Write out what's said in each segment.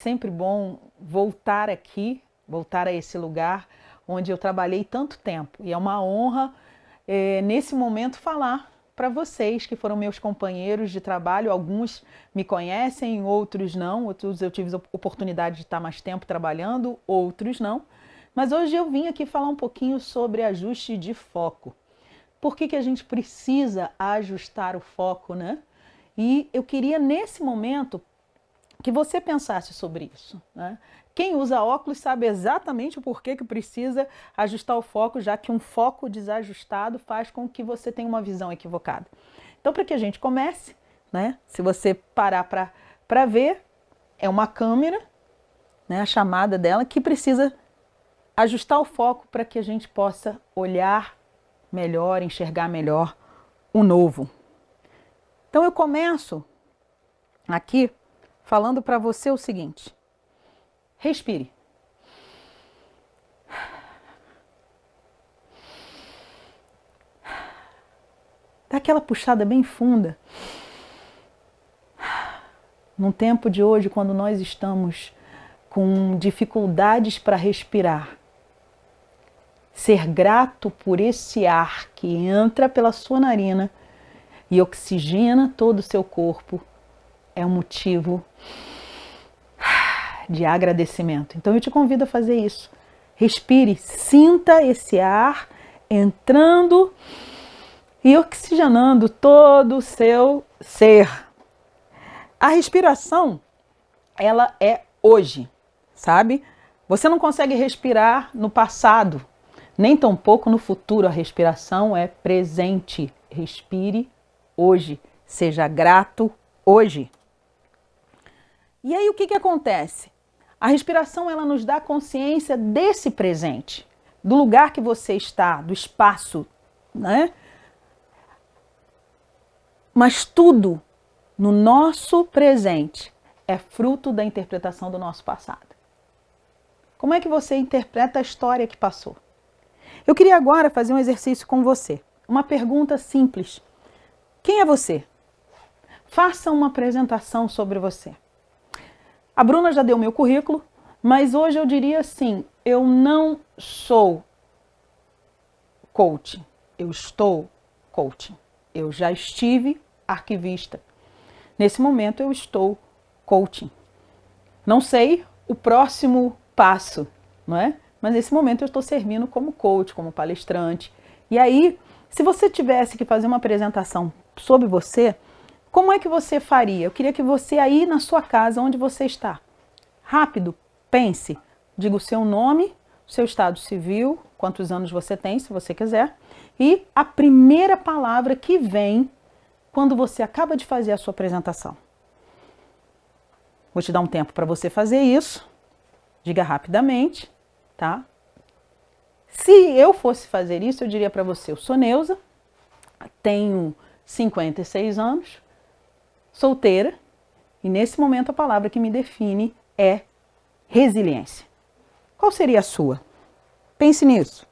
Sempre bom voltar aqui, voltar a esse lugar onde eu trabalhei tanto tempo. E é uma honra, nesse momento, falar para vocês que foram meus companheiros de trabalho. Alguns me conhecem, outros não. Outros eu tive a oportunidade de estar mais tempo trabalhando, outros não. Mas hoje eu vim aqui falar um pouquinho sobre ajuste de foco. Por que a gente precisa ajustar o foco, né? E eu queria, nesse momento, que você pensasse sobre isso, né? Quem usa óculos sabe exatamente o porquê que precisa ajustar o foco, já que um foco desajustado faz com que você tenha uma visão equivocada. Então, para que a gente comece, né? Se você parar para ver, é uma câmera, né? A chamada dela, que precisa ajustar o foco para que a gente possa olhar melhor, enxergar melhor o novo. Então, eu começo aqui falando para você o seguinte: respire. Dá aquela puxada bem funda. Num tempo de hoje, quando nós estamos com dificuldades para respirar, ser grato por esse ar que entra pela sua narina e oxigena todo o seu corpo é um motivo de agradecimento. Então eu te convido a fazer isso. Respire, sinta esse ar entrando e oxigenando todo o seu ser. A respiração, ela é hoje, sabe? Você não consegue respirar no passado, nem tampouco no futuro. A respiração é presente. Respire hoje. Seja grato hoje. E aí o que acontece? A respiração, ela nos dá consciência desse presente, do lugar que você está, do espaço, né? Mas tudo no nosso presente é fruto da interpretação do nosso passado. Como é que você interpreta a história que passou? Eu queria agora fazer um exercício com você. Uma pergunta simples. Quem é você? Faça uma apresentação sobre você. A Bruna já deu meu currículo, mas hoje eu diria assim: eu não sou coach, eu estou coaching. Eu já estive arquivista. Nesse momento eu estou coaching. Não sei o próximo passo, não é? Mas nesse momento eu estou servindo como coach, como palestrante. E aí, se você tivesse que fazer uma apresentação sobre você, como é que você faria? Eu queria que você aí na sua casa, onde você está, rápido, pense, diga o seu nome, o seu estado civil, quantos anos você tem, se você quiser, e a primeira palavra que vem quando você acaba de fazer a sua apresentação. Vou te dar um tempo para você fazer isso. Diga rapidamente, tá? Se eu fosse fazer isso, eu diria para você: eu sou Neuza, tenho 56 anos, solteira, e nesse momento a palavra que me define é resiliência. Qual seria a sua? Pense nisso.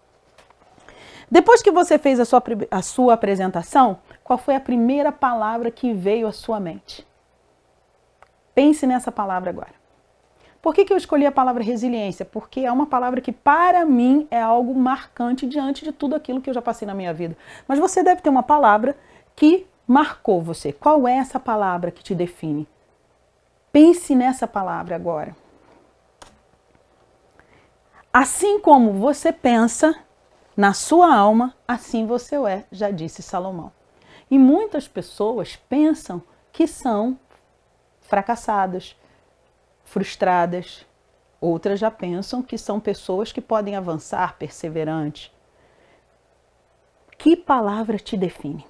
Depois que você fez a sua apresentação, qual foi a primeira palavra que veio à sua mente? Pense nessa palavra agora. Por que eu escolhi a palavra resiliência? Porque é uma palavra que, para mim, é algo marcante diante de tudo aquilo que eu já passei na minha vida. Mas você deve ter uma palavra que marcou você. Qual é essa palavra que te define? Pense nessa palavra agora. Assim como você pensa na sua alma, assim você é, já disse Salomão. E muitas pessoas pensam que são fracassadas, frustradas. Outras já pensam que são pessoas que podem avançar, perseverantes. Que palavra te define?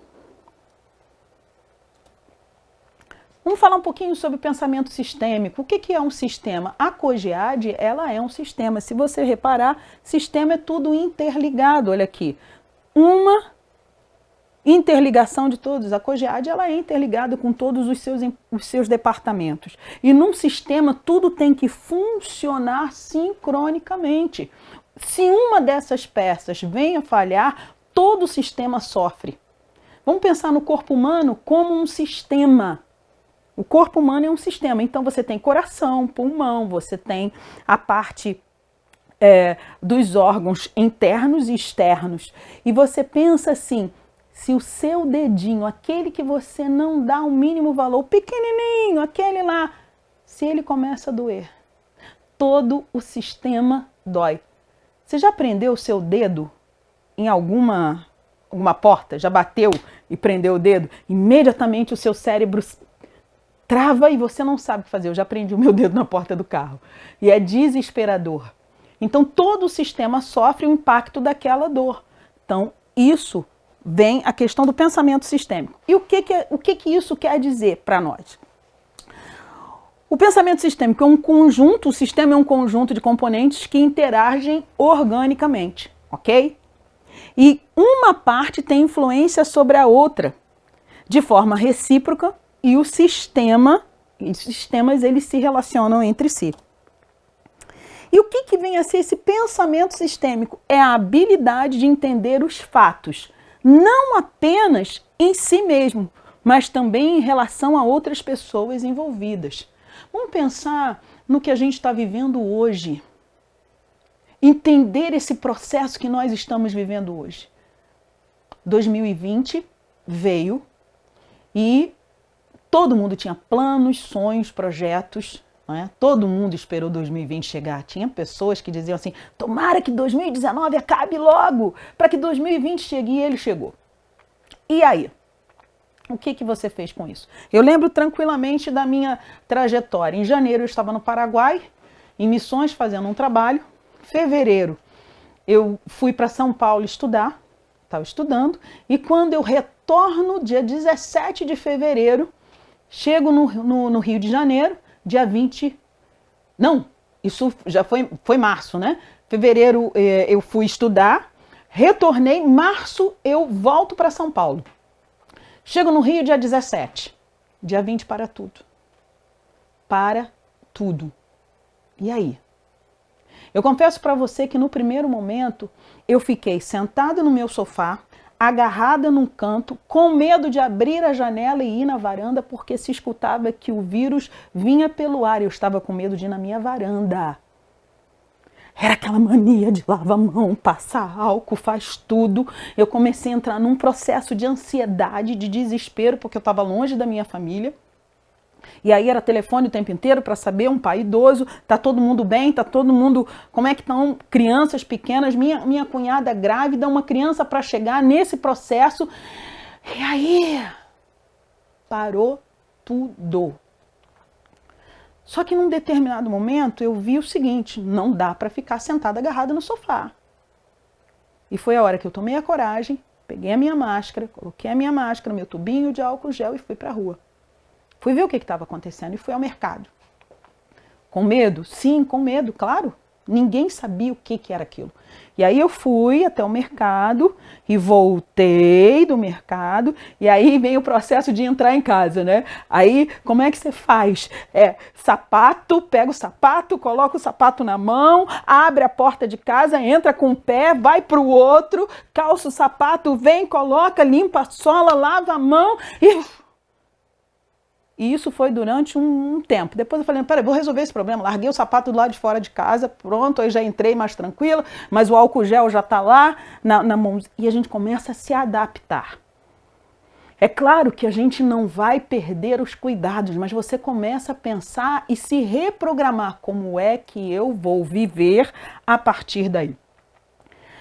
Vamos falar um pouquinho sobre pensamento sistêmico. O que é um sistema? A COGEAD, ela é um sistema. Se você reparar, sistema é tudo interligado. Olha aqui. Uma interligação de todos. A COGEAD, ela é interligada com todos os seus departamentos. E num sistema, tudo tem que funcionar sincronicamente. Se uma dessas peças vem a falhar, todo o sistema sofre. Vamos pensar no corpo humano como um sistema. O corpo humano é um sistema, então você tem coração, pulmão, você tem a parte dos órgãos internos e externos. E você pensa assim, se o seu dedinho, aquele que você não dá o mínimo valor, pequenininho, aquele lá, se ele começa a doer, todo o sistema dói. Você já prendeu o seu dedo em alguma porta? Já bateu e prendeu o dedo? Imediatamente o seu cérebro trava e você não sabe o que fazer. Eu já prendi o meu dedo na porta do carro. E é desesperador. Então todo o sistema sofre o impacto daquela dor. Então isso vem a questão do pensamento sistêmico. E o que isso quer dizer para nós? O pensamento sistêmico é um conjunto, o sistema é um conjunto de componentes que interagem organicamente, ok? E uma parte tem influência sobre a outra, de forma recíproca, e os sistemas eles se relacionam entre si. E o que vem a ser esse pensamento sistêmico? É a habilidade de entender os fatos, não apenas em si mesmo, mas também em relação a outras pessoas envolvidas. Vamos pensar no que a gente está vivendo hoje. Entender esse processo que nós estamos vivendo hoje. 2020 veio e todo mundo tinha planos, sonhos, projetos. Não é? Todo mundo esperou 2020 chegar. Tinha pessoas que diziam assim, tomara que 2019 acabe logo, para que 2020 chegue, e ele chegou. E aí? O que você fez com isso? Eu lembro tranquilamente da minha trajetória. Em janeiro eu estava no Paraguai, em Missões, fazendo um trabalho. Fevereiro eu fui para São Paulo estudar, estava estudando, e quando eu retorno, dia 17 de fevereiro, chego no Rio de Janeiro, dia 20... Não, isso já foi março, né? Fevereiro eu fui estudar, retornei, março eu volto para São Paulo. Chego no Rio dia 17, dia 20 para tudo. Para tudo. E aí? Eu confesso para você que no primeiro momento eu fiquei sentada no meu sofá, agarrada num canto, com medo de abrir a janela e ir na varanda, porque se escutava que o vírus vinha pelo ar. Eu estava com medo de ir na minha varanda. Era aquela mania de lava a mão, passar álcool, faz tudo. Eu comecei a entrar num processo de ansiedade, de desespero, porque eu estava longe da minha família. E aí era telefone o tempo inteiro para saber, um pai idoso, tá todo mundo bem, tá todo mundo... Como é que estão crianças pequenas? Minha cunhada grávida, uma criança para chegar nesse processo. E aí parou tudo. Só que num determinado momento eu vi o seguinte, não dá para ficar sentada agarrada no sofá. E foi a hora que eu tomei a coragem, peguei a minha máscara, coloquei a minha máscara, meu tubinho de álcool gel e fui para a rua. Fui ver o que estava acontecendo e fui ao mercado. Com medo? Sim, com medo, claro. Ninguém sabia o que era aquilo. E aí eu fui até o mercado e voltei do mercado e aí vem o processo de entrar em casa, né? Aí como é que você faz? Sapato, pega o sapato, coloca o sapato na mão, abre a porta de casa, entra com o pé, vai para o outro, calça o sapato, vem, coloca, limpa a sola, lava a mão E isso foi durante um tempo. Depois eu falei, peraí, vou resolver esse problema. Larguei o sapato do lado de fora de casa, pronto, aí já entrei mais tranquila, mas o álcool gel já está lá na mão. E a gente começa a se adaptar. É claro que a gente não vai perder os cuidados, mas você começa a pensar e se reprogramar como é que eu vou viver a partir daí.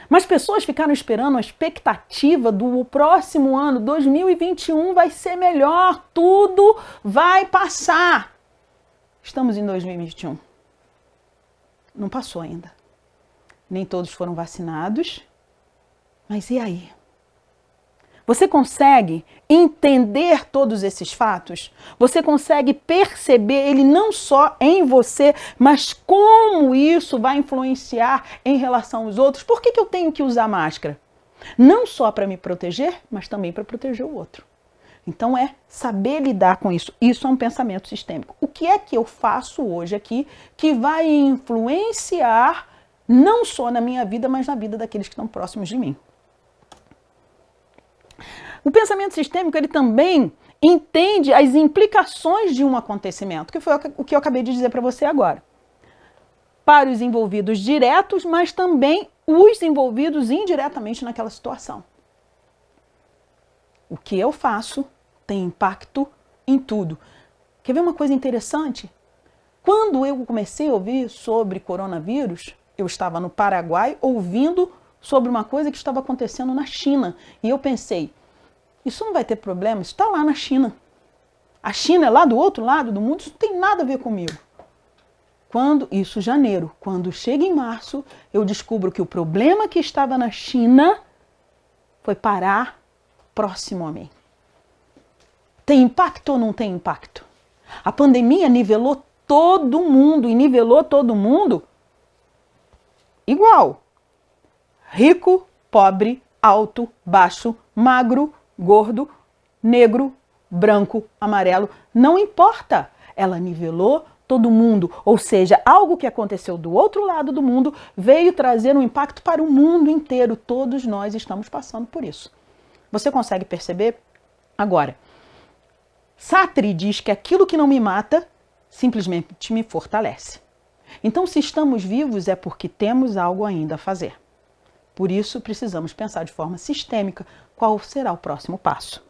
Mas pessoas ficaram esperando a expectativa do próximo ano, 2021 vai ser melhor, tudo vai passar. Estamos em 2021. Não passou ainda. Nem todos foram vacinados. Mas e aí? Você consegue entender todos esses fatos? Você consegue perceber ele não só em você, mas como isso vai influenciar em relação aos outros? Por que eu tenho que usar máscara? Não só para me proteger, mas também para proteger o outro. Então é saber lidar com isso. Isso é um pensamento sistêmico. O que é que eu faço hoje aqui que vai influenciar não só na minha vida, mas na vida daqueles que estão próximos de mim? O pensamento sistêmico ele também entende as implicações de um acontecimento, que foi o que eu acabei de dizer para você agora. Para os envolvidos diretos, mas também os envolvidos indiretamente naquela situação. O que eu faço tem impacto em tudo. Quer ver uma coisa interessante? Quando eu comecei a ouvir sobre coronavírus, eu estava no Paraguai ouvindo sobre uma coisa que estava acontecendo na China. E eu pensei, isso não vai ter problema, isso está lá na China. A China é lá do outro lado do mundo, isso não tem nada a ver comigo. Isso janeiro, quando chega em março, eu descubro que o problema que estava na China foi parar próximo a mim. Tem impacto ou não tem impacto? A pandemia nivelou todo mundo e nivelou todo mundo igual. Rico, pobre, alto, baixo, magro, gordo, negro, branco, amarelo, não importa. Ela nivelou todo mundo, ou seja, algo que aconteceu do outro lado do mundo veio trazer um impacto para o mundo inteiro. Todos nós estamos passando por isso. Você consegue perceber? Agora, Sartre diz que aquilo que não me mata simplesmente me fortalece. Então, se estamos vivos é porque temos algo ainda a fazer. Por isso, precisamos pensar de forma sistêmica qual será o próximo passo.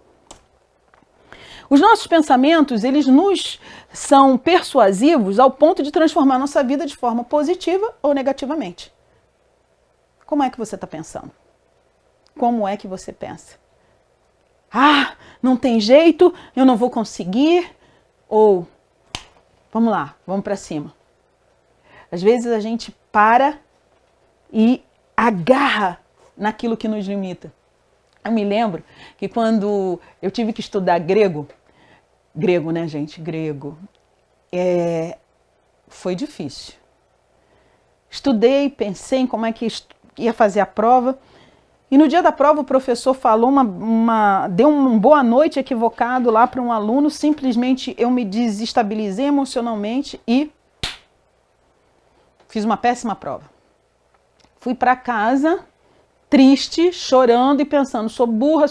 Os nossos pensamentos, eles nos são persuasivos ao ponto de transformar nossa vida de forma positiva ou negativamente. Como é que você está pensando? Como é que você pensa? Ah, não tem jeito, eu não vou conseguir. Ou, vamos lá, vamos para cima. Às vezes a gente para e agarra naquilo que nos limita. Eu me lembro que quando eu tive que estudar grego, né, gente? Grego. Foi difícil. Estudei, pensei em como é que ia fazer a prova. E no dia da prova o professor falou deu uma boa noite equivocado lá para um aluno. Simplesmente eu me desestabilizei emocionalmente e fiz uma péssima prova. Fui para casa triste, chorando e pensando, sou burra,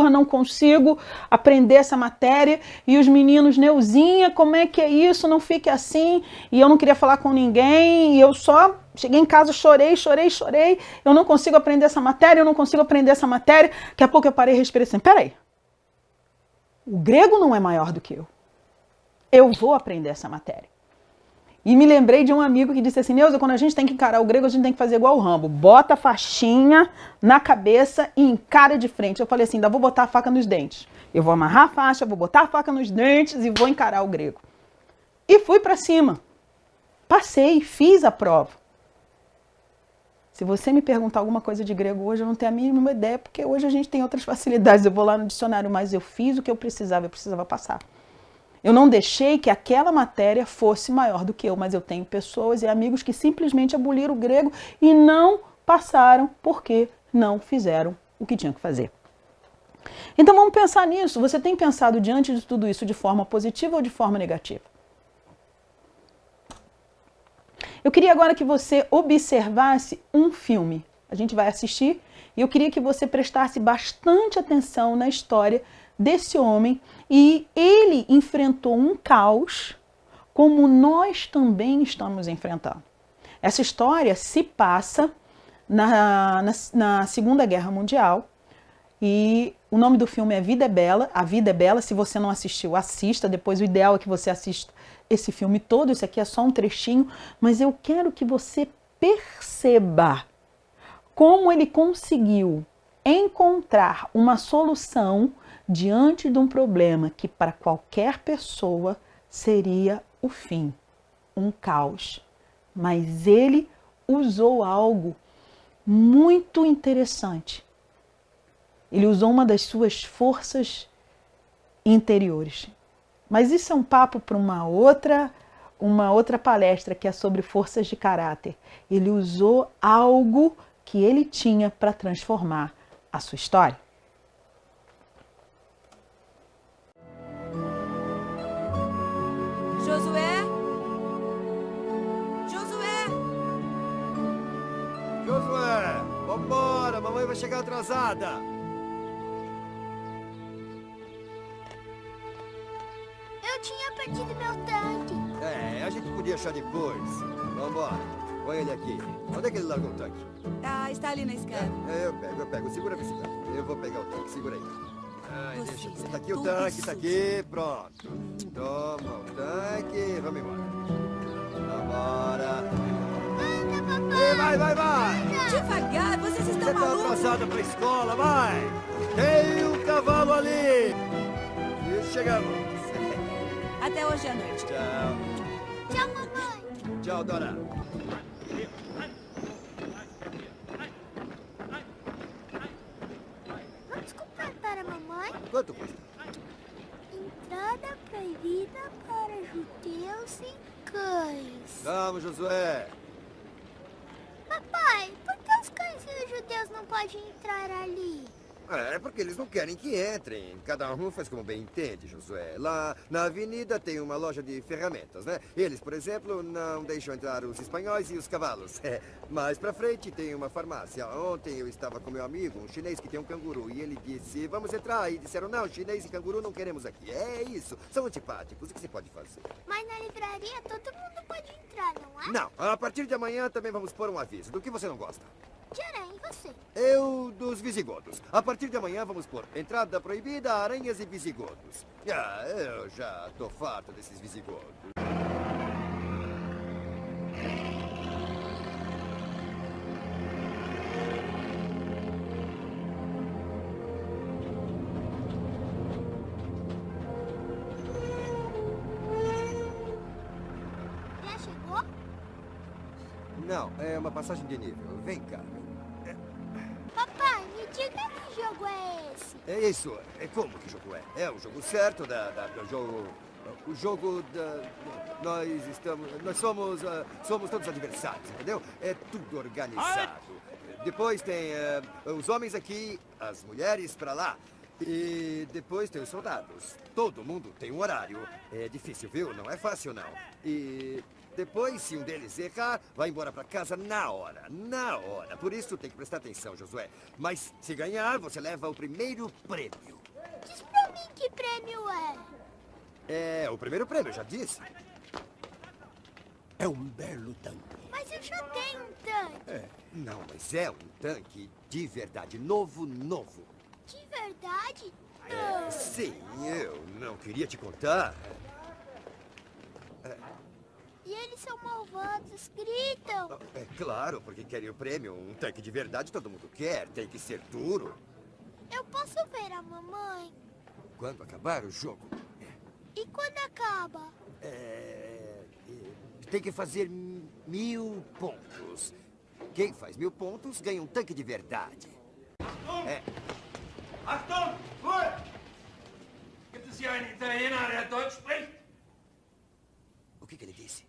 não consigo aprender essa matéria. E os meninos, Neuzinha, como é que é isso? Não fique assim. E eu não queria falar com ninguém, e eu só cheguei em casa, chorei. Eu não consigo aprender essa matéria. Daqui a pouco eu parei e respirei assim, peraí, o grego não é maior do que eu. Eu vou aprender essa matéria. E me lembrei de um amigo que disse assim, Neuza, quando a gente tem que encarar o grego, a gente tem que fazer igual o Rambo. Bota a faixinha na cabeça e encara de frente. Eu falei assim, ainda vou botar a faca nos dentes. Eu vou amarrar a faixa, vou botar a faca nos dentes e vou encarar o grego. E fui para cima. Passei, fiz a prova. Se você me perguntar alguma coisa de grego hoje, eu não tenho a mínima ideia, porque hoje a gente tem outras facilidades. Eu vou lá no dicionário, mas eu fiz o que eu precisava passar. Eu não deixei que aquela matéria fosse maior do que eu, mas eu tenho pessoas e amigos que simplesmente aboliram o grego e não passaram porque não fizeram o que tinham que fazer. Então vamos pensar nisso. Você tem pensado diante de tudo isso de forma positiva ou de forma negativa? Eu queria agora que você observasse um filme. A gente vai assistir e eu queria que você prestasse bastante atenção na história desse homem, e ele enfrentou um caos como nós também estamos enfrentando. Essa história se passa na Segunda Guerra Mundial e o nome do filme é Vida é Bela. A Vida é Bela. Se você não assistiu, assista. Depois o ideal é que você assista esse filme todo. Isso aqui é só um trechinho, mas eu quero que você perceba como ele conseguiu encontrar uma solução diante de um problema que para qualquer pessoa seria o fim, um caos. Mas ele usou algo muito interessante. Ele usou uma das suas forças interiores. Mas isso é um papo para uma outra palestra que é sobre forças de caráter. Ele usou algo que ele tinha para transformar a sua história. Josué, vambora, mamãe vai chegar atrasada. deixar depois. Vambora. Põe ele aqui. Onde é que ele largou o tanque? Ah, está ali na escada. Eu pego. Segura a bicicleta. Eu vou pegar o tanque. Segura aí. Ai, Você deixa. está Tá aqui o todo tanque, sujo. tá aqui. Pronto. Toma o tanque. Vamos embora. Vambora. Vai. Devagar, vocês Você estão tá malucos. atrasada pra escola, vai. Tem um cavalo ali. E chegamos. Até hoje à noite. Tchau. Tchau, mamãe. Tchau, Dora. Vamos comprar para a mamãe? Quanto custa? Entrada proibida para judeus e cães. Vamos, Josué. Papai, por que os cães e os judeus não podem entrar ali? É porque eles não querem que entrem. Cada um faz como bem entende, Josué. Lá na avenida tem uma loja de ferramentas, né? Eles, por exemplo, não deixam entrar os espanhóis e os cavalos. Mais pra frente tem uma farmácia. Ontem eu estava com meu amigo, um chinês que tem um canguru, e ele disse, vamos entrar. E disseram, não, chinês e canguru não queremos aqui. É isso, são antipáticos. O que você pode fazer? Mas na livraria todo mundo pode entrar, não é? Não, a partir de amanhã também vamos pôr um aviso. Do que você não gosta? De aranha, e você? Eu dos visigodos. A partir de amanhã vamos pôr entrada proibida, aranhas e visigodos. Ah, eu já tô farto desses visigodos. Já chegou? Não, é uma passagem de nível. Vem cá. Papai, me diga que jogo é esse? É isso. É como que jogo é? É o jogo certo do jogo. O jogo da. Nós somos todos adversários, entendeu? É tudo organizado. Depois tem os homens aqui, as mulheres pra lá. E depois tem os soldados. Todo mundo tem um horário. É difícil, viu? Não é fácil, não. E depois, se um deles errar, vai embora pra casa na hora. Na hora. Por isso tem que prestar atenção, Josué. Mas se ganhar, você leva o primeiro prêmio. Diz pra mim que prêmio é. É o primeiro prêmio, eu já disse. É um belo tanque. Mas eu já tenho um tanque. Não, mas é um tanque de verdade. Novo. De verdade? Não. Sim, eu não queria te contar. E eles são malvados, gritam. É claro, porque querem o prêmio. Um tanque de verdade todo mundo quer. Tem que ser duro. Eu posso ver a mamãe? Quando acabar o jogo, E quando acaba? tem que fazer 1000 pontos. Quem faz 1000 pontos ganha um tanque de verdade. Achtung! Ruhe! Gibt es hier einen Italiener, der Deutsch spricht? O que ele disse?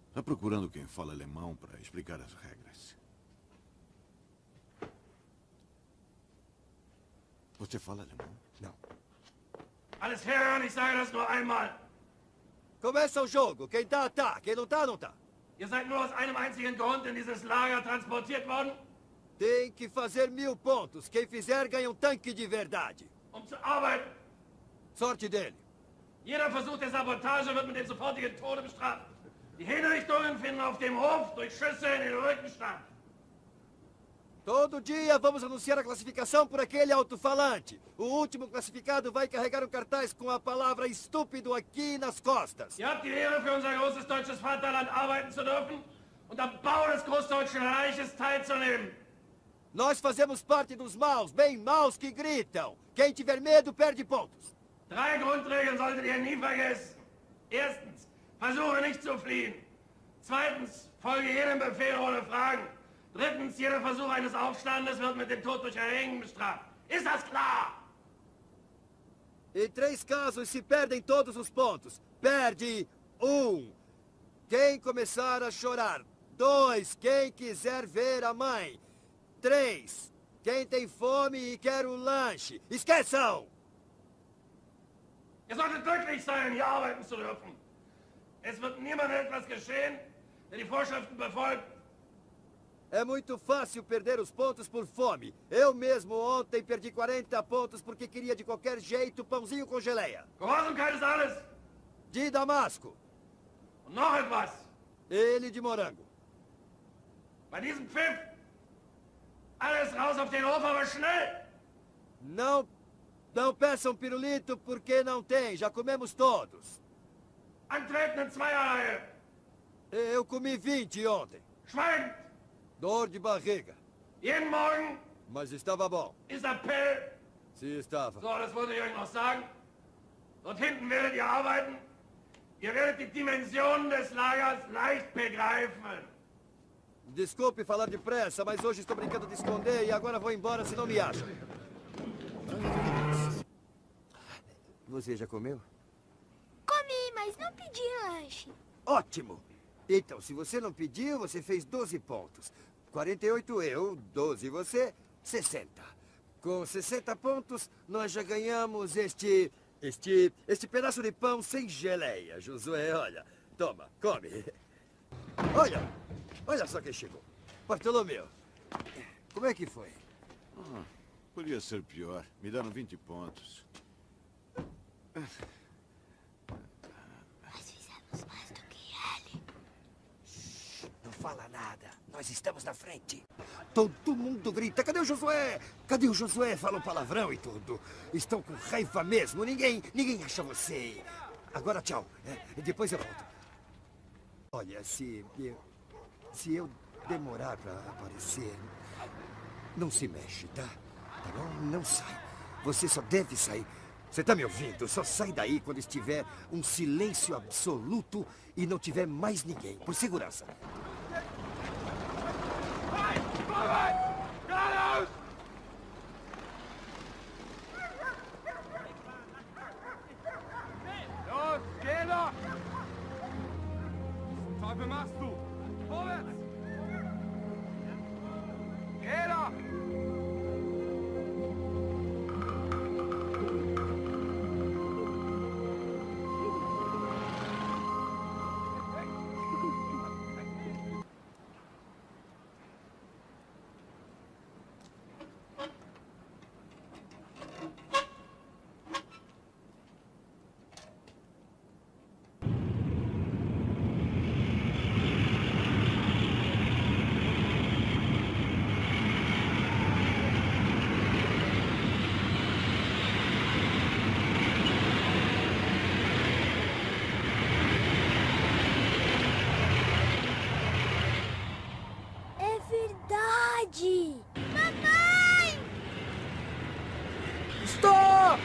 Está procurando quem fala alemão para explicar as regras. Você fala alemão? Não. Alles hören, ich sage das nur einmal. Começa o jogo. Quem tá. Quem não tá, não tá. Ihr seid nur aus einem einzigen Grund in dieses Lager transportiert worden, Tem que fazer 1000 pontos. Quem fizer ganha um tanque de verdade. um zu arbeiten. Sorte dele. Jeder Versuch der Sabotage wird mit dem sofortigen Tode bestraft. Die Hinrichtungen finden auf dem Hof durch Schüsse in den Rücken statt. Todo dia vamos anunciar a classificação por aquele alto-falante. O último classificado vai carregar um cartaz com a palavra estúpido aqui nas costas. Ihr habt die Ehre, für unser großes deutsches Vaterland arbeiten zu dürfen und am Bau des Großdeutschen Reiches teilzunehmen. Nós fazemos parte dos maus, bem maus que gritam. Quem tiver medo perde pontos. 3 Grundregeln solltet ihr nie vergessen. Erstens, versuche nicht zu fliehen. Zweitens, folge jedem Befehl ohne Fragen. Drittens, jeder Versuch eines Aufstandes wird mit dem Tod durch Erhängen bestraft. Ist das klar? Em 3 casos se perdem todos os pontos. Perde 1. Quem começar a chorar. 2. Quem quiser ver a mãe. 3. Quem tem fome e quer um lanche. Esqueçam! Ihr solltet glücklich sein, hier arbeiten zu dürfen. Es wird niemandem etwas geschehen, der die Vorschriften befolgt. É muito fácil perder os pontos por fome. Eu mesmo ontem perdi 40 pontos porque queria de qualquer jeito pãozinho com geleia. Gehorsamkeit ist alles. De Damasco. Und noch etwas. Ele de morango. Bei diesem Pfiff! Alles raus auf den Hof, aber schnell! Não peçam pirulito porque não tem. Já comemos todos. Antreten in Zweierreihe! Eu comi 20 ontem. Schweigen! Dor de barriga. Jeden Morgen Mas estava bom. ist Appell. Se estava. So, das wollte ich euch noch sagen. Dort hinten werdet ihr arbeiten. Ihr werdet die Dimensionen des Lagers leicht begreifen. Desculpe falar depressa, mas hoje estou brincando de esconder e agora vou embora se não me acham. Você já comeu? Comi, mas não pedi lanche. Ótimo! Então, se você não pediu, você fez 12 pontos. 48 eu, 12 você, 60. Com 60 pontos, nós já ganhamos este pedaço de pão sem geleia, Josué. Olha, toma, come. Olha só quem chegou. Bartolomeu, como é que foi? Podia ser pior. Me deram 20 pontos. Nós fizemos mais do que ele. Não fala nada. Nós estamos na frente. Todo mundo grita. Cadê o Josué? Cadê o Josué? Falam palavrão e tudo. Estão com raiva mesmo. Ninguém acha você. Agora tchau. Depois eu volto. Olha, se eu demorar pra aparecer, não se mexe, tá? Tá bom? Não sai. Você só deve sair. Você tá me ouvindo? Só sai daí quando estiver um silêncio absoluto e não tiver mais ninguém. Por segurança. Los, geh doch! Was Teufel machst du? Vorwärts! Geh doch! É verdade! Mamãe! Stop!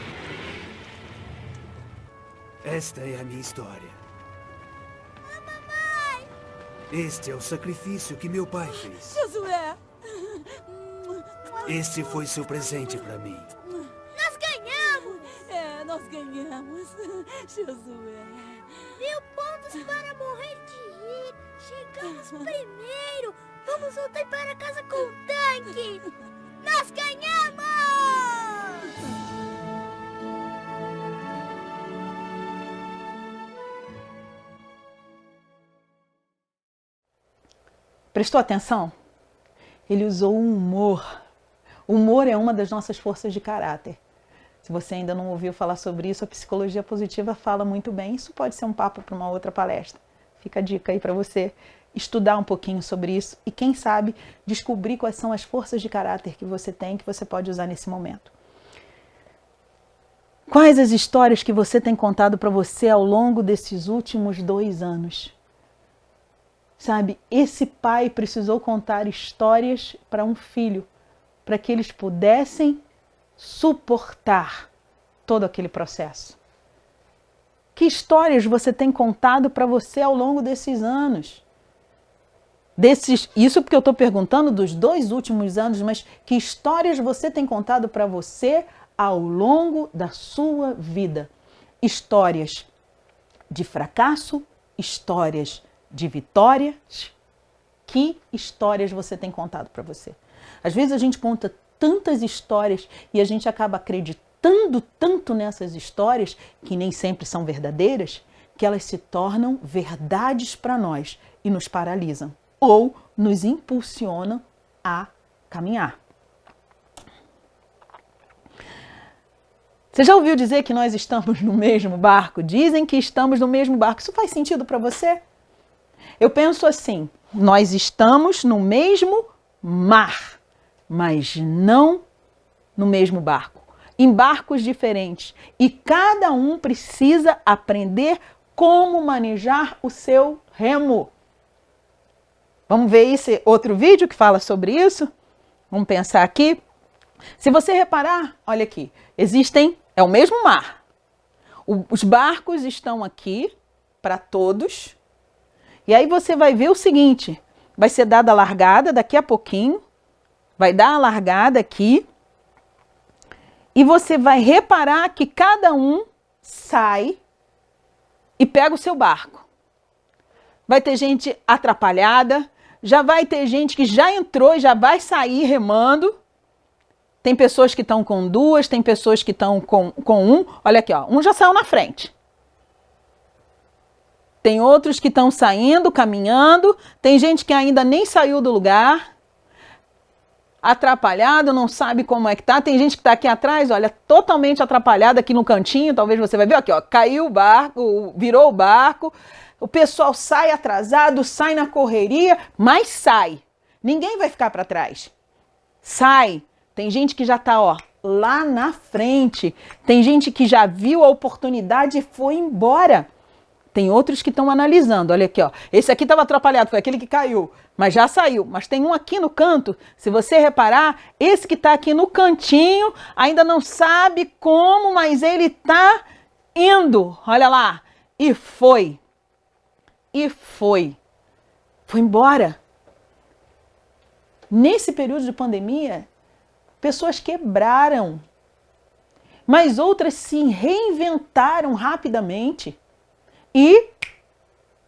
Esta é a minha história. Mamãe! Este é o sacrifício que meu pai fez. Josué! Este foi seu presente para mim. Nós ganhamos! É, nós ganhamos. Josué. 1000 pontos para morrer de rir! Chegamos primeiro! Vamos voltar para casa com o tanque! Nós ganhamos! Prestou atenção? Ele usou o humor. O humor é uma das nossas forças de caráter. Se você ainda não ouviu falar sobre isso, a psicologia positiva fala muito bem. Isso pode ser um papo para uma outra palestra. Fica a dica aí para você estudar um pouquinho sobre isso e, quem sabe, descobrir quais são as forças de caráter que você tem, que você pode usar nesse momento. Quais as histórias que você tem contado para você ao longo desses últimos 2 anos? Sabe, esse pai precisou contar histórias para um filho, para que eles pudessem suportar todo aquele processo. Que histórias você tem contado para você ao longo desses anos? Isso porque eu estou perguntando dos 2 últimos anos, mas que histórias você tem contado para você ao longo da sua vida? Histórias de fracasso, histórias de vitórias. Que histórias você tem contado para você? Às vezes a gente conta tantas histórias e a gente acaba acreditando tanto nessas histórias, que nem sempre são verdadeiras, que elas se tornam verdades para nós e nos paralisam ou nos impulsionam a caminhar. Você já ouviu dizer que nós estamos no mesmo barco? Dizem que estamos no mesmo barco. Isso faz sentido para você? Eu penso assim, nós estamos no mesmo mar, mas não no mesmo barco, em barcos diferentes. E cada um precisa aprender como manejar o seu remo. Vamos ver esse outro vídeo que fala sobre isso? Vamos pensar aqui. Se você reparar, olha aqui, é o mesmo mar. Os barcos estão aqui para todos. E aí você vai ver o seguinte, vai ser dada a largada daqui a pouquinho, vai dar a largada aqui, e você vai reparar que cada um sai e pega o seu barco. Vai ter gente atrapalhada, já vai ter gente que já entrou e já vai sair remando. Tem pessoas que estão com duas, tem pessoas que estão com um. Olha aqui, ó, um já saiu na frente. Tem outros que estão saindo, caminhando. Tem gente que ainda nem saiu do lugar. Atrapalhado, não sabe como é que tá. Tem gente que está aqui atrás, olha, totalmente atrapalhada aqui no cantinho. Talvez você vai ver aqui, ó, caiu o barco, virou o barco. O pessoal sai atrasado, sai na correria, mas sai. Ninguém vai ficar para trás. Sai. Tem gente que já está, ó, lá na frente. Tem gente que já viu a oportunidade e foi embora. Tem outros que estão analisando. Olha aqui, ó. Esse aqui estava atrapalhado, foi aquele que caiu, mas já saiu. Mas tem um aqui no canto. Se você reparar, esse que está aqui no cantinho ainda não sabe como, mas ele está indo. Olha lá. E foi. E foi. Foi embora. Nesse período de pandemia, pessoas quebraram, mas outras se reinventaram rapidamente e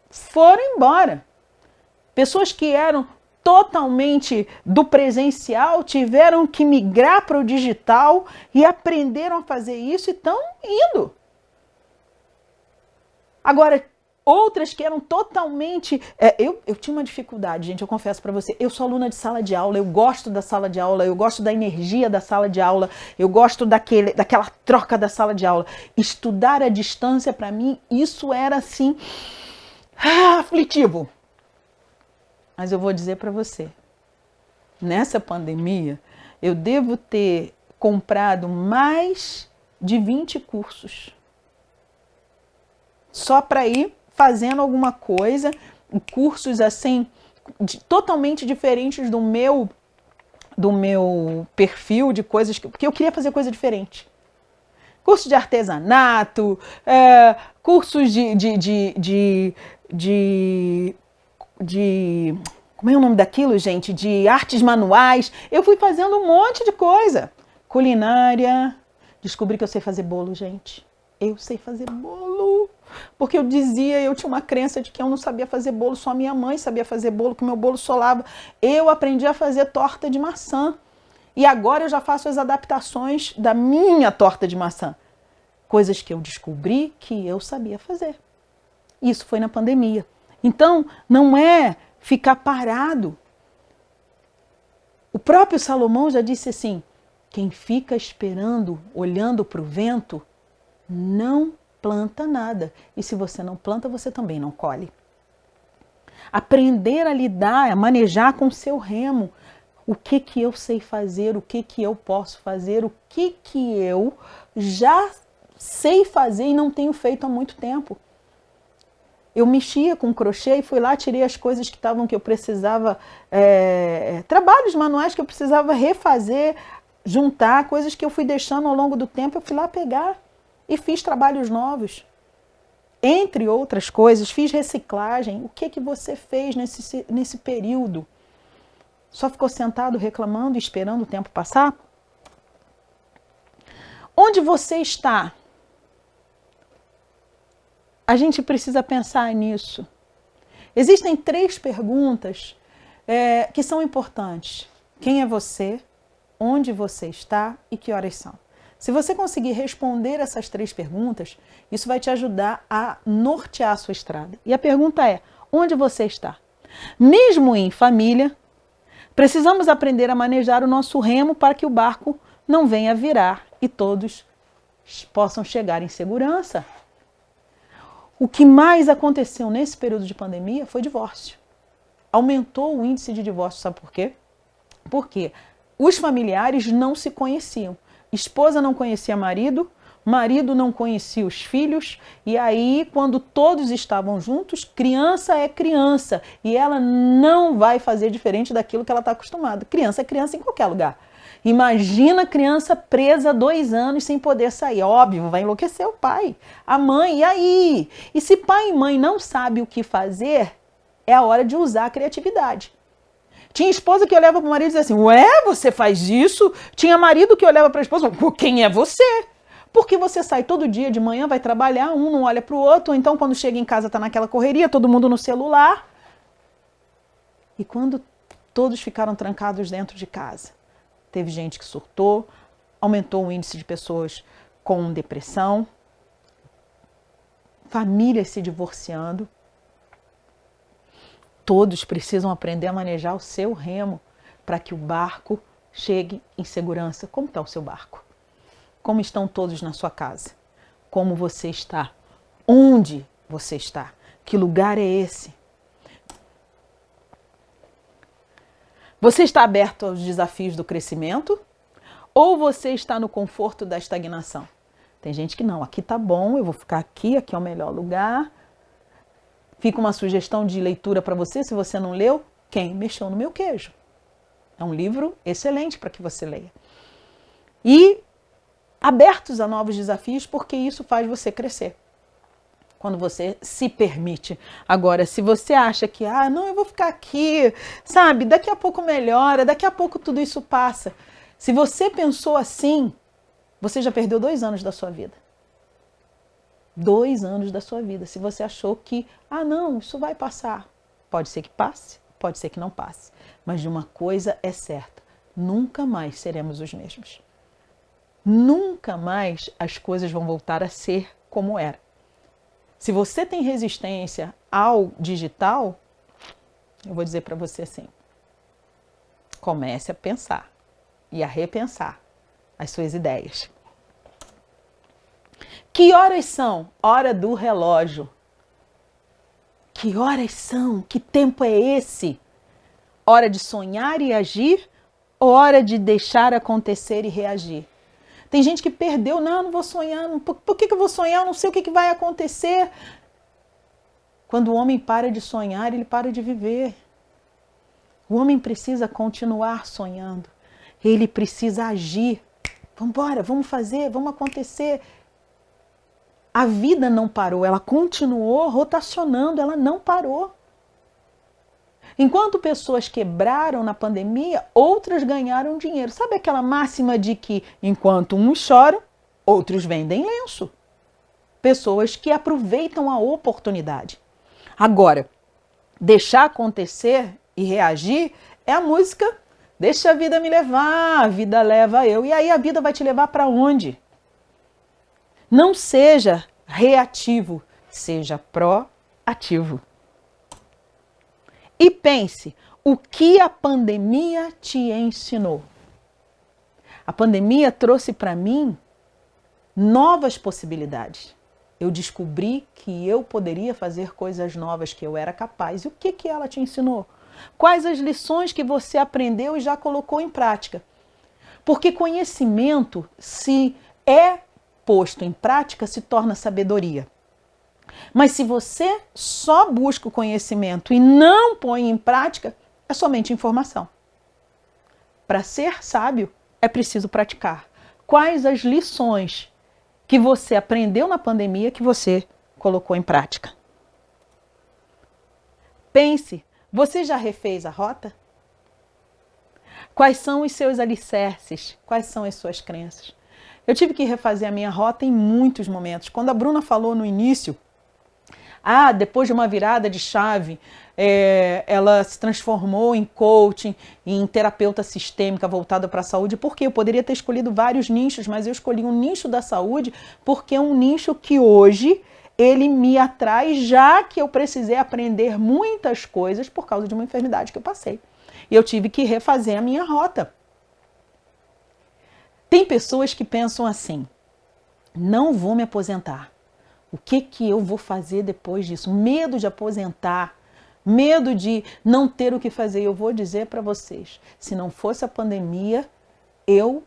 foram embora. Pessoas que eram totalmente do presencial tiveram que migrar para o digital e aprenderam a fazer isso e estão indo. Agora, outras que eram totalmente... Eu tinha uma dificuldade, gente, eu confesso para você. Eu sou aluna de sala de aula, eu gosto da sala de aula, eu gosto da energia da sala de aula, eu gosto daquela troca da sala de aula. Estudar à distância, para mim, isso era assim... aflitivo. Mas eu vou dizer para você, nessa pandemia, eu devo ter comprado mais de 20 cursos. Só para ir fazendo alguma coisa, cursos assim, totalmente diferentes do meu perfil de coisas, porque eu queria fazer coisa diferente. Curso de artesanato, cursos de como é o nome daquilo, gente? De artes manuais. Eu fui fazendo um monte de coisa. Culinária. Descobri que eu sei fazer bolo, gente. Eu sei fazer bolo. Porque eu tinha uma crença de que eu não sabia fazer bolo, só minha mãe sabia fazer bolo, que meu bolo solava. Eu aprendi a fazer torta de maçã. E agora eu já faço as adaptações da minha torta de maçã. Coisas que eu descobri que eu sabia fazer. Isso foi na pandemia. Então, não é ficar parado. O próprio Salomão já disse assim, quem fica esperando, olhando para o vento, não planta nada. E se você não planta, você também não colhe. Aprender a lidar, a manejar com o seu remo. O que eu sei fazer, o que eu posso fazer, o que eu já sei fazer e não tenho feito há muito tempo. Eu mexia com crochê e fui lá, tirei as coisas que eu precisava, trabalhos manuais que eu precisava refazer, juntar, coisas que eu fui deixando ao longo do tempo, eu fui lá pegar e fiz trabalhos novos. Entre outras coisas, fiz reciclagem. O que você fez nesse período? Só ficou sentado reclamando e esperando o tempo passar? Onde você está? A gente precisa pensar nisso. Existem 3 perguntas que são importantes. Quem é você? Onde você está? E que horas são? Se você conseguir responder essas 3 perguntas, isso vai te ajudar a nortear a sua estrada. E a pergunta é, onde você está? Mesmo em família, precisamos aprender a manejar o nosso remo para que o barco não venha virar e todos possam chegar em segurança. O que mais aconteceu nesse período de pandemia foi divórcio. Aumentou o índice de divórcio, sabe por quê? Porque os familiares não se conheciam. Esposa não conhecia marido, marido não conhecia os filhos, e aí, quando todos estavam juntos, criança é criança, e ela não vai fazer diferente daquilo que ela está acostumada. Criança é criança em qualquer lugar. Imagina a criança presa 2 anos sem poder sair. Óbvio, vai enlouquecer o pai, a mãe, e aí? E se pai e mãe não sabem o que fazer, é a hora de usar a criatividade. Tinha esposa que olhava para o marido e dizia assim, ué, você faz isso? Tinha marido que olhava para a esposa, quem é você? Porque você sai todo dia de manhã, vai trabalhar, um não olha para o outro, ou então quando chega em casa está naquela correria, todo mundo no celular. E quando todos ficaram trancados dentro de casa, teve gente que surtou, aumentou o índice de pessoas com depressão, famílias se divorciando. Todos precisam aprender a manejar o seu remo para que o barco chegue em segurança. Como está o seu barco? Como estão todos na sua casa? Como você está? Onde você está? Que lugar é esse? Você está aberto aos desafios do crescimento? Ou você está no conforto da estagnação? Tem gente que não, aqui tá bom, eu vou ficar aqui é o melhor lugar. Fica uma sugestão de leitura para você, se você não leu, Quem Mexeu no Meu Queijo. É um livro excelente para que você leia. E abertos a novos desafios, porque isso faz você crescer. Quando você se permite. Agora, se você acha que, não, eu vou ficar aqui, sabe, daqui a pouco melhora, daqui a pouco tudo isso passa. Se você pensou assim, você já perdeu 2 anos da sua vida. 2 anos da sua vida. Se você achou que, não, isso vai passar. Pode ser que passe, pode ser que não passe. Mas de uma coisa é certa, nunca mais seremos os mesmos. Nunca mais as coisas vão voltar a ser como era. Se você tem resistência ao digital, eu vou dizer para você assim, comece a pensar e a repensar as suas ideias. Que horas são? Hora do relógio. Que horas são? Que tempo é esse? Hora de sonhar e agir ou hora de deixar acontecer e reagir? Tem gente que perdeu, não vou sonhar, por que eu vou sonhar? Eu não sei o que vai acontecer. Quando o homem para de sonhar, ele para de viver. O homem precisa continuar sonhando. Ele precisa agir. Vamos embora, vamos fazer, vamos acontecer. A vida não parou, ela continuou rotacionando, ela não parou. Enquanto pessoas quebraram na pandemia, outras ganharam dinheiro. Sabe aquela máxima de que enquanto uns choram, outros vendem lenço? Pessoas que aproveitam a oportunidade. Agora, deixar acontecer e reagir é a música Deixa a vida me levar, a vida leva eu. E aí a vida vai te levar para onde? Não seja reativo, seja proativo. E pense, o que a pandemia te ensinou? A pandemia trouxe para mim novas possibilidades. Eu descobri que eu poderia fazer coisas novas, que eu era capaz. E o que ela te ensinou? Quais as lições que você aprendeu e já colocou em prática? Porque conhecimento, se é posto em prática, se torna sabedoria. Mas se você só busca o conhecimento e não põe em prática, é somente informação. Para ser sábio, é preciso praticar. Quais as lições que você aprendeu na pandemia que você colocou em prática? Pense, você já refez a rota? Quais são os seus alicerces? Quais são as suas crenças? Eu tive que refazer a minha rota em muitos momentos. Quando a Bruna falou no início, depois de uma virada de chave, ela se transformou em coaching, em terapeuta sistêmica voltada para a saúde. Por quê? Eu poderia ter escolhido vários nichos, mas eu escolhi um nicho da saúde porque é um nicho que hoje ele me atrai, já que eu precisei aprender muitas coisas por causa de uma enfermidade que eu passei. E eu tive que refazer a minha rota. Tem pessoas que pensam assim, não vou me aposentar, O que eu vou fazer depois disso? Medo de aposentar, medo de não ter o que fazer. Eu vou dizer para vocês, se não fosse a pandemia, eu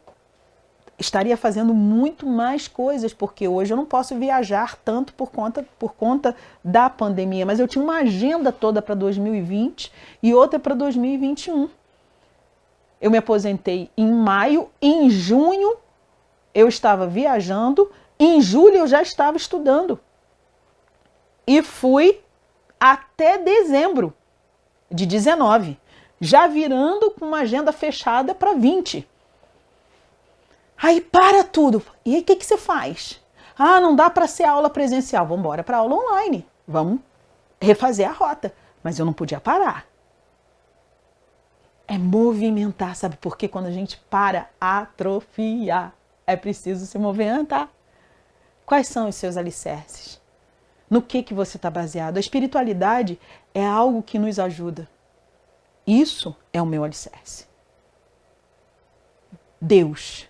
estaria fazendo muito mais coisas, porque hoje eu não posso viajar tanto por conta da pandemia, mas eu tinha uma agenda toda para 2020 e outra para 2021. Eu me aposentei em maio, em junho eu estava viajando, em julho eu já estava estudando. E fui até dezembro de 19, já virando com uma agenda fechada para 20. Aí para tudo. E aí o que você faz? Ah, não dá para ser aula presencial. Vamos embora para aula online. Vamos refazer a rota. Mas eu não podia parar. É movimentar, sabe por quê? Quando a gente para, atrofia. É preciso se movimentar. Quais são os seus alicerces? No que você está baseado? A espiritualidade é algo que nos ajuda. Isso é o meu alicerce. Deus.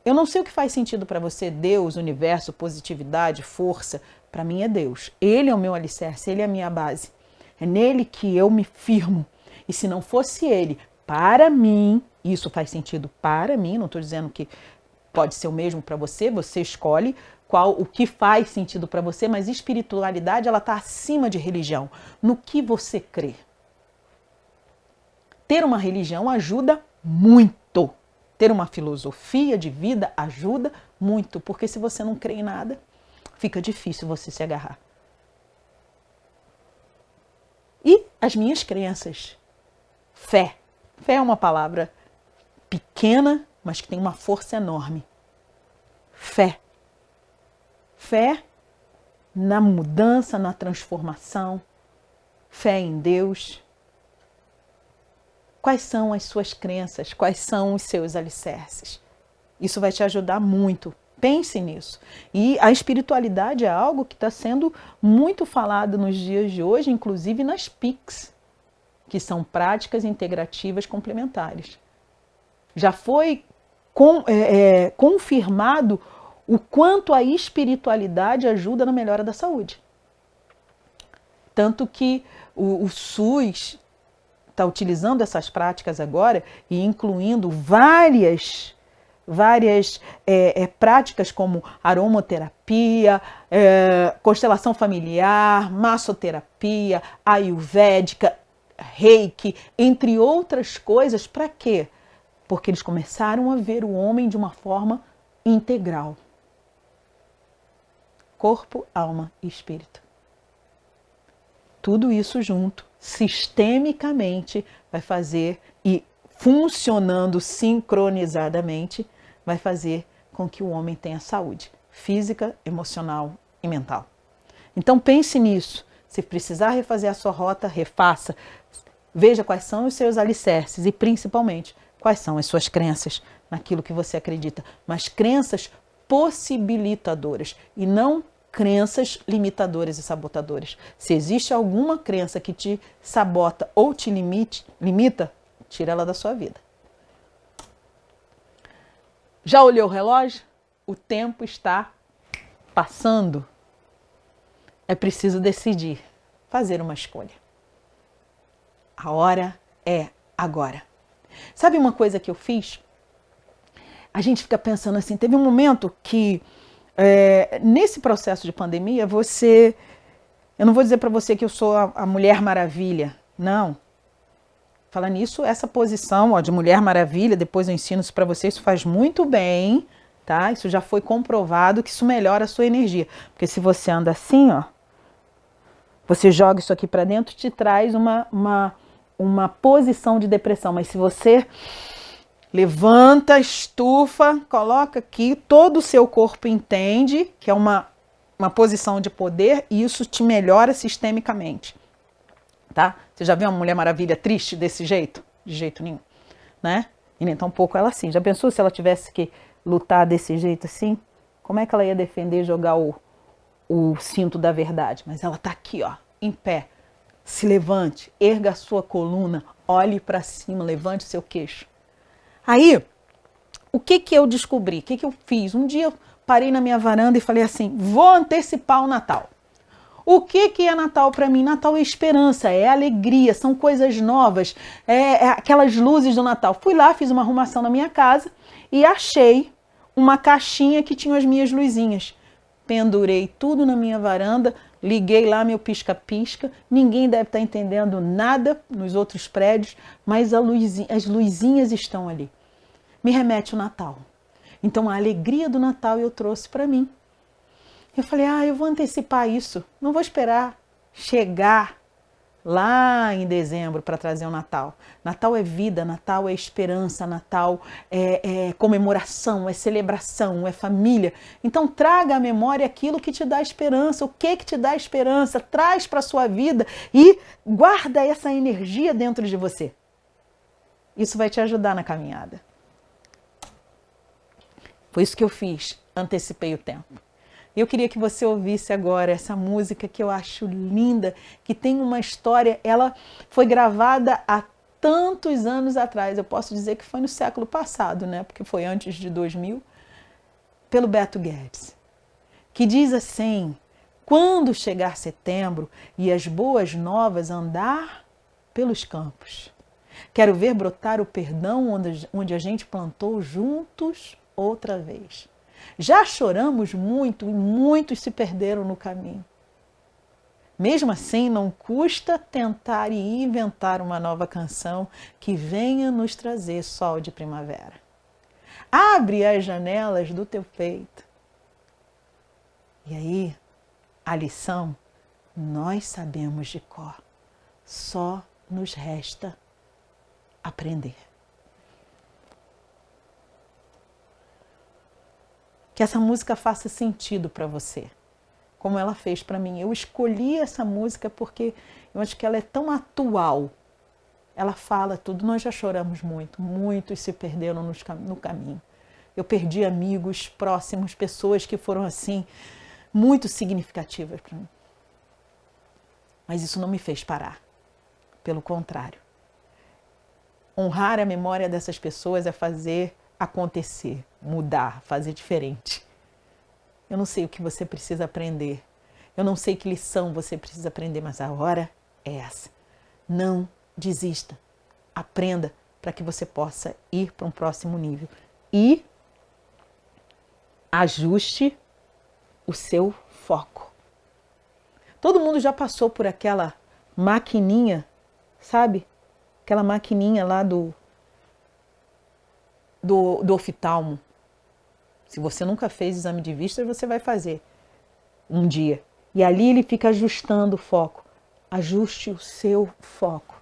Eu não sei o que faz sentido para você, Deus, universo, positividade, força. Para mim é Deus. Ele é o meu alicerce, ele é a minha base. É nele que eu me firmo. E se não fosse ele, para mim, isso faz sentido para mim, não estou dizendo que pode ser o mesmo para você, você escolhe o que faz sentido para você, mas espiritualidade ela está acima de religião. No que você crê. Ter uma religião ajuda muito. Ter uma filosofia de vida ajuda muito, porque se você não crê em nada, fica difícil você se agarrar. E as minhas crenças. Fé. Fé é uma palavra pequena, mas que tem uma força enorme. Fé. Fé na mudança, na transformação. Fé em Deus. Quais são as suas crenças? Quais são os seus alicerces? Isso vai te ajudar muito. Pense nisso. E a espiritualidade é algo que está sendo muito falado nos dias de hoje, inclusive nas PICs, que são práticas integrativas complementares. Já foi confirmado o quanto a espiritualidade ajuda na melhora da saúde. Tanto que o SUS está utilizando essas práticas agora e incluindo várias práticas como aromaterapia, constelação familiar, massoterapia, ayurvédica, reiki, entre outras coisas. Para quê? Porque eles começaram a ver o homem de uma forma integral. Corpo, alma e espírito. Tudo isso junto, sistemicamente, vai fazer e funcionando sincronizadamente, vai fazer com que o homem tenha saúde física, emocional e mental. Então pense nisso. Se precisar refazer a sua rota, refaça. Veja quais são os seus alicerces e principalmente quais são as suas crenças naquilo que você acredita. Mas crenças possibilitadoras e não crenças limitadoras e sabotadoras. Se existe alguma crença que te sabota ou te limita, tira ela da sua vida. Já olhou o relógio? O tempo está passando. É preciso decidir, fazer uma escolha. A hora é agora. Sabe uma coisa que eu fiz? A gente fica pensando assim, teve um momento que nesse processo de pandemia, eu não vou dizer para você que eu sou a Mulher Maravilha, não. Falando nisso, essa posição de Mulher Maravilha, depois eu ensino isso para você, isso faz muito bem, tá? Isso já foi comprovado que isso melhora a sua energia. Porque se você anda assim, você joga isso aqui para dentro, te traz uma posição de depressão. Mas se você levanta, estufa, coloca aqui, todo o seu corpo entende que é uma posição de poder e isso te melhora sistemicamente, tá? Você já viu uma Mulher Maravilha triste desse jeito? De jeito nenhum, né? E nem tão pouco ela assim. Já pensou se ela tivesse que lutar desse jeito assim? Como é que ela ia defender e jogar o cinto da verdade? Mas ela tá aqui, em pé. Se levante, erga a sua coluna, olhe para cima, levante o seu queixo. Aí, o que eu descobri? O que eu fiz? Um dia, parei na minha varanda e falei assim, vou antecipar o Natal. O que é Natal para mim? Natal é esperança, é alegria, são coisas novas, é aquelas luzes do Natal. Fui lá, fiz uma arrumação na minha casa e achei uma caixinha que tinha as minhas luzinhas. Pendurei tudo na minha varanda, liguei lá meu pisca-pisca. Ninguém deve estar entendendo nada nos outros prédios, mas as luzinhas estão ali. Me remete o Natal. Então a alegria do Natal eu trouxe para mim. Eu falei, eu vou antecipar isso, não vou esperar chegar lá em dezembro para trazer o Natal. Natal é vida, Natal é esperança, Natal é comemoração, é celebração, é família. Então traga à memória aquilo que te dá esperança, o que te dá esperança, traz para a sua vida e guarda essa energia dentro de você. Isso vai te ajudar na caminhada. Foi isso que eu fiz, antecipei o tempo. Eu queria que você ouvisse agora essa música que eu acho linda, que tem uma história, ela foi gravada há tantos anos atrás, eu posso dizer que foi no século passado, né? Porque foi antes de 2000, pelo Beto Guedes, que diz assim, quando chegar setembro e as boas novas andar pelos campos, quero ver brotar o perdão onde a gente plantou juntos outra vez. Já choramos muito e muitos se perderam no caminho. Mesmo assim, não custa tentar e inventar uma nova canção que venha nos trazer sol de primavera. Abre as janelas do teu peito. E aí, a lição nós sabemos de cor. Só nos resta aprender. Que essa música faça sentido para você, como ela fez para mim. Eu escolhi essa música porque eu acho que ela é tão atual. Ela fala tudo. Nós já choramos muito, muitos se perderam no caminho. Eu perdi amigos próximos, pessoas que foram assim, muito significativas para mim. Mas isso não me fez parar. Pelo contrário. Honrar a memória dessas pessoas é fazer acontecer, mudar, fazer diferente. Eu não sei o que você precisa aprender. Eu não sei que lição você precisa aprender, mas a hora é essa. Não desista. Aprenda para que você possa ir para um próximo nível. E ajuste o seu foco. Todo mundo já passou por aquela maquininha, sabe? Aquela maquininha lá do oftalmo. Se você nunca fez exame de vista, você vai fazer um dia. E ali ele fica ajustando o foco. Ajuste o seu foco.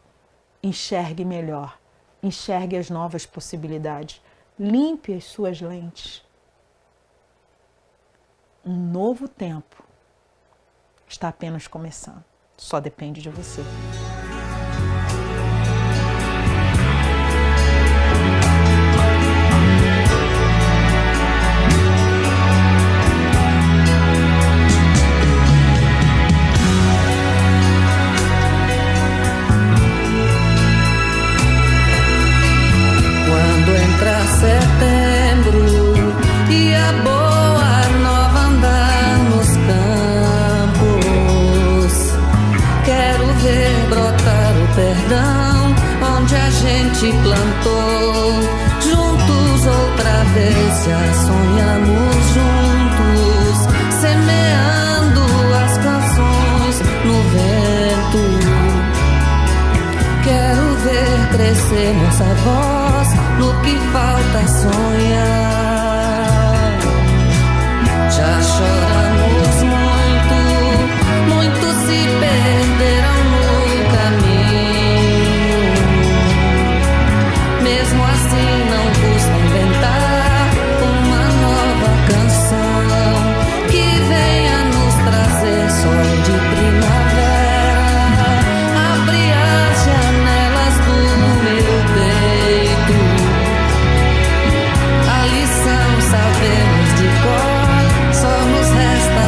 Enxergue melhor. Enxergue as novas possibilidades. Limpe as suas lentes. Um novo tempo está apenas começando. Só depende de você. Setembro e a boa nova andar nos campos. Quero ver brotar o perdão onde a gente plantou. Juntos outra vez já sonhamos juntos, semeando as canções no vento. Quero ver crescer nossa voz no que falta sonhar. Já choramos muito, muitos se perderam no caminho. Mesmo assim não custa inventar uma nova canção que venha nos trazer sol de primavera. Abre as janelas do meu peito. A lição sabemos de cor, só nos resta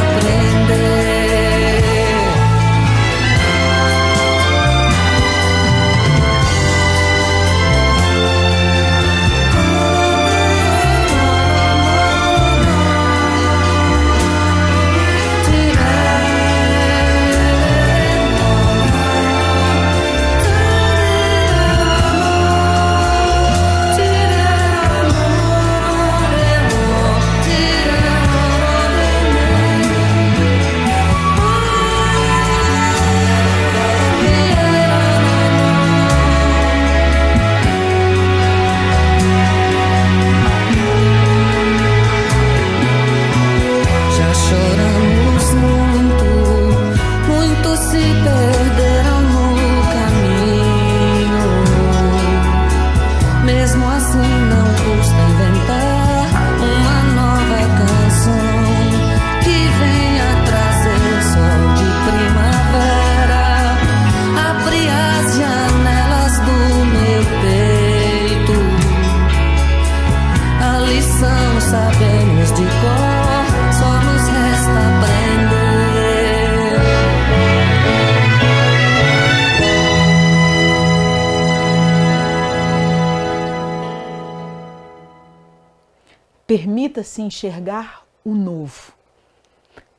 Permita-se enxergar o novo.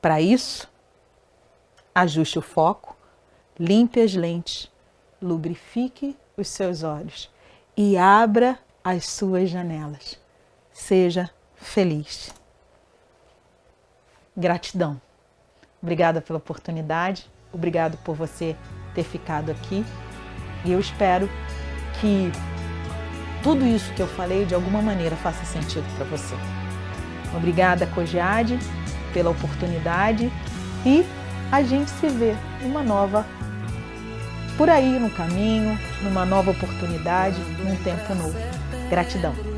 Para isso, ajuste o foco, limpe as lentes, lubrifique os seus olhos e abra as suas janelas. Seja feliz. Gratidão. Obrigada pela oportunidade, obrigado por você ter ficado aqui e eu espero que tudo isso que eu falei de alguma maneira faça sentido para você. Obrigada, Cojade, pela oportunidade e a gente se vê por aí no caminho, numa nova oportunidade, num tempo novo. Gratidão.